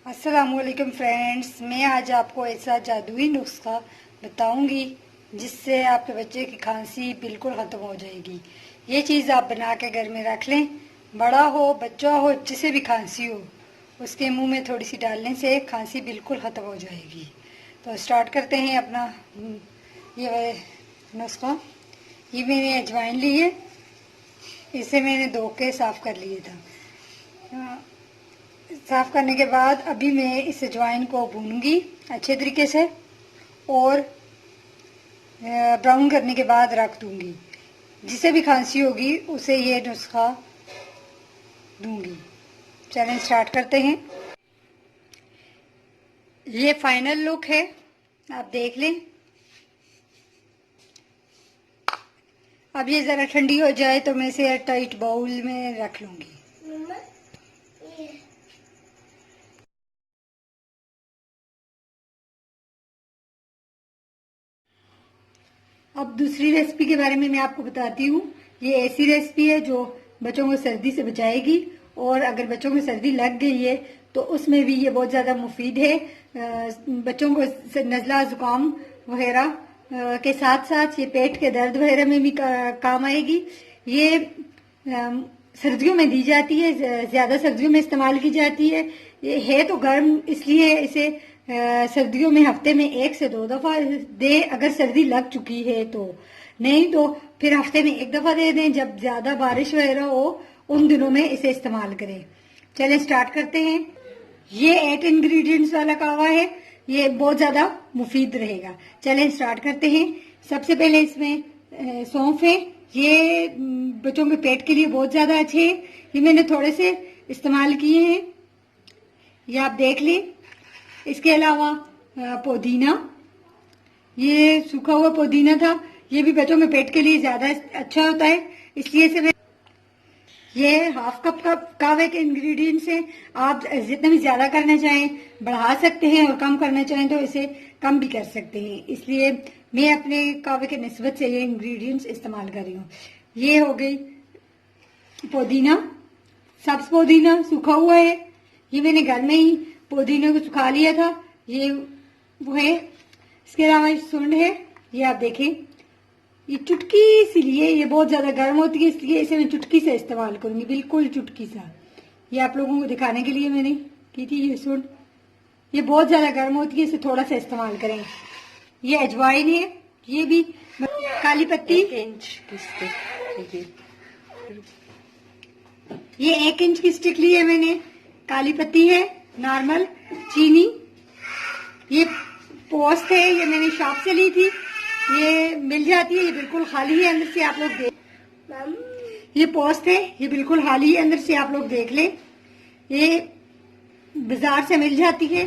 अस्सलामुअलैकुम फ्रेंड्स, मैं आज आपको ऐसा जादुई नुस्खा बताऊंगी जिससे आपके बच्चे की खांसी बिल्कुल ख़त्म हो जाएगी। ये चीज़ आप बना के घर में रख लें। बड़ा हो बच्चा हो जिसे भी खांसी हो उसके मुंह में थोड़ी सी डालने से खांसी बिल्कुल ख़त्म हो जाएगी। तो स्टार्ट करते हैं अपना ये नुस्खा। ये मैंने अजवाइन ली है, इसे मैंने धो के साफ़ कर लिए था। साफ़ करने के बाद अभी मैं इस अजवाइन को भूनूंगी अच्छे तरीके से और ब्राउन करने के बाद रख दूंगी। जिसे भी खांसी होगी उसे ये नुस्खा दूंगी। चलें स्टार्ट करते हैं। ये फाइनल लुक है, आप देख लें। अब ये ज़रा ठंडी हो जाए तो मैं इसे एयर टाइट बाउल में रख लूंगी। अब दूसरी रेसिपी के बारे में मैं आपको बताती हूँ। ये ऐसी रेसिपी है जो बच्चों को सर्दी से बचाएगी, और अगर बच्चों को सर्दी लग गई है तो उसमें भी ये बहुत ज़्यादा मुफीद है। बच्चों को नज़ला ज़ुकाम वगैरह के साथ साथ ये पेट के दर्द वगैरह में भी काम आएगी। ये सर्दियों में दी जाती है, ज़्यादा सर्दियों में इस्तेमाल की जाती है। ये है तो गर्म, इसलिए इसे सर्दियों में हफ्ते में 1 से 2 दफ़ा दे अगर सर्दी लग चुकी है तो। नहीं तो फिर हफ्ते में 1 दफ़ा दे दें, जब ज़्यादा बारिश वगैरह हो उन दिनों में इसे इस्तेमाल करें। चलें स्टार्ट करते हैं। ये 8 इंग्रेडिएंट्स वाला कहवा है, ये बहुत ज़्यादा मुफीद रहेगा। चलें स्टार्ट करते हैं। सबसे पहले इसमें सौंफ है। ये बच्चों के पेट के लिए बहुत ज़्यादा अच्छे हैं। ये मैंने थोड़े से इस्तेमाल किए हैं, ये आप देख लें। इसके अलावा पुदीना, ये सूखा हुआ पुदीना था, ये भी बच्चों के पेट के लिए ज़्यादा अच्छा होता है, इसलिए से मैं ये हाफ कप का कहवे के इंग्रेडिएंट्स हैं। आप जितना भी ज़्यादा करना चाहें बढ़ा सकते हैं, और कम करना चाहें तो इसे कम भी कर सकते हैं। इसलिए मैं अपने कहवे के निस्बत से ये इंग्रेडिएंट्स इस्तेमाल कर रही हूँ। ये हो गई पुदीना, सब्ज पुदीना सूखा हुआ है, ये मैंने घर में ही पुदीने को सुखा लिया था, ये वो है। इसके अलावा सुंड है, ये आप देखें, ये चुटकी सी लिए, ये बहुत ज़्यादा गर्म होती है इसलिए इसे मैं चुटकी से इस्तेमाल करूंगी, बिल्कुल चुटकी सा। ये आप लोगों को दिखाने के लिए मैंने की थी। ये सुंड, ये बहुत ज़्यादा गर्म होती है, इसे थोड़ा सा इस्तेमाल करें। ये अजवाइन है, ये भी काली पत्ती 1 इंच की स्टिक, ये 1 इंच की स्टिक ली है मैंने। काली पत्ती है, नॉर्मल चीनी, ये पोस्त है, ये मैंने शॉप से ली थी, ये मिल जाती है, ये बिल्कुल खाली है अंदर से, आप लोग देख। ये पोस्त है, ये बिल्कुल खाली है अंदर से, आप लोग देख लें। ये बाजार से मिल जाती है,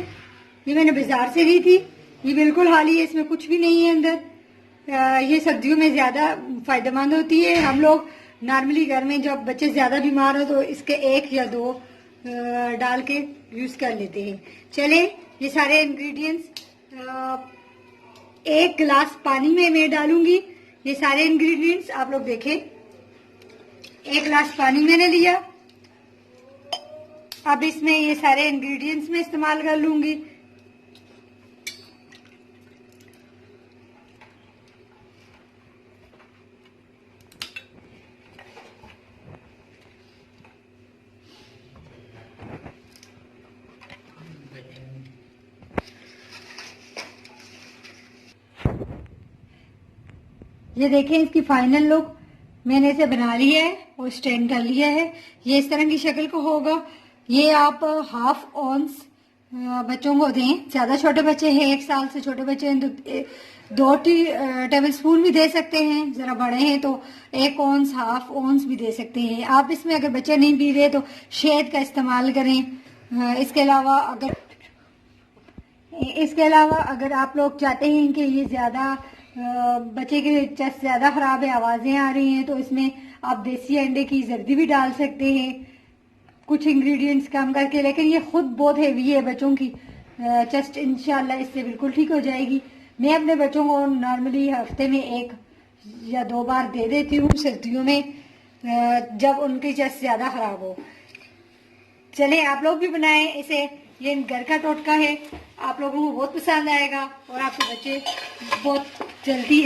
ये मैंने बाजार से ली थी, ये बिल्कुल खाली है, इसमें कुछ भी नहीं है अंदर। ये सर्दियों में ज्यादा फायदेमंद होती है। हम लोग नॉर्मली घर में जब बच्चे ज्यादा बीमार हो तो इसके 1 या 2 डाल के यूज कर लेते हैं। चले ये सारे इंग्रेडिएंट्स 1 गिलास पानी में मैं डालूंगी। ये सारे इंग्रेडिएंट्स आप लोग देखें, 1 गिलास पानी मैंने लिया। अब इसमें ये सारे इंग्रेडिएंट्स में इस्तेमाल कर लूंगी। ये देखें इसकी फाइनल लुक, मैंने इसे बना लिया है और स्टैंड कर लिया है। ये इस तरह की शक्ल का होगा। ये आप ½ औंस बच्चों को दें। ज्यादा छोटे बच्चे हैं, 1 साल से छोटे बच्चे हैं तो 2 टेबल स्पून भी दे सकते हैं। जरा बड़े हैं तो 1 औंस, ½ औंस भी दे सकते हैं आप। इसमें अगर बच्चे नहीं पी रहे तो शहद का इस्तेमाल करें। इसके अलावा अगर आप लोग चाहते हैं कि ये ज्यादा बच्चे के चेस्ट ज्यादा खराब है, आवाजें आ रही हैं, तो इसमें आप देसी अंडे की जर्दी भी डाल सकते हैं, कुछ इंग्रेडिएंट्स कम करके। लेकिन ये खुद बहुत हेवी है, बच्चों की चेस्ट इंशाल्लाह इससे बिल्कुल ठीक हो जाएगी। मैं अपने बच्चों को नॉर्मली हफ्ते में 1 या 2 बार दे देती हूँ सर्दियों में, जब उनकी चेस्ट ज्यादा खराब हो। चले आप लोग भी बनाएं इसे, ये घर का टोटका है, आप लोगों को बहुत पसंद आएगा और आपके बच्चे बहुत जल्दी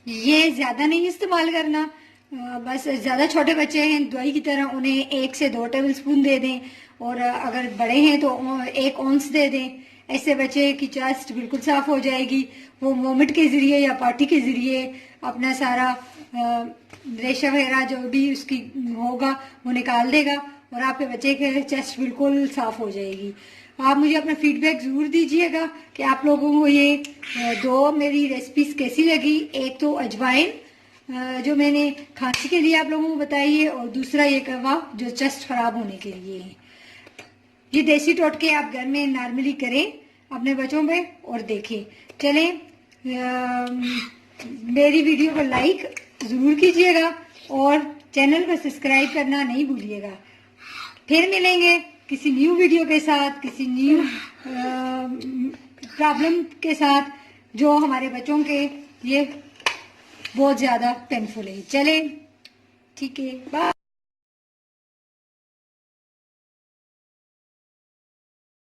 ये ज्यादा नहीं इस्तेमाल करना, बस ज्यादा छोटे बच्चे हैं दवाई की तरह उन्हें 1 से 2 टेबल स्पून दे दें, और अगर बड़े हैं तो 1 औंस दे दें। ऐसे बच्चे की चेस्ट बिल्कुल साफ हो जाएगी, वो वोमिट के जरिए या पार्टी के जरिए अपना सारा रेशा वगैरह जो भी उसकी होगा वो निकाल देगा और आपके बच्चे के चेस्ट बिल्कुल साफ हो जाएगी। आप मुझे अपना फीडबैक जरूर दीजिएगा कि आप लोगों को ये 2 मेरी रेसिपीज कैसी लगी। एक तो अजवाइन जो मैंने खांसी के लिए आप लोगों को बताई है, और दूसरा ये कहवा जो चेस्ट खराब होने के लिए है। ये देसी टोटके आप घर में नॉर्मली करें अपने बच्चों पे और देखें। चलें, मेरी वीडियो को लाइक जरूर कीजिएगा और चैनल को सब्सक्राइब करना नहीं भूलिएगा। फिर मिलेंगे किसी न्यू वीडियो के साथ, किसी न्यू प्रॉब्लम के साथ जो हमारे बच्चों के लिए बहुत ज्यादा पेनफुल है। चलें, ठीक है, बाय।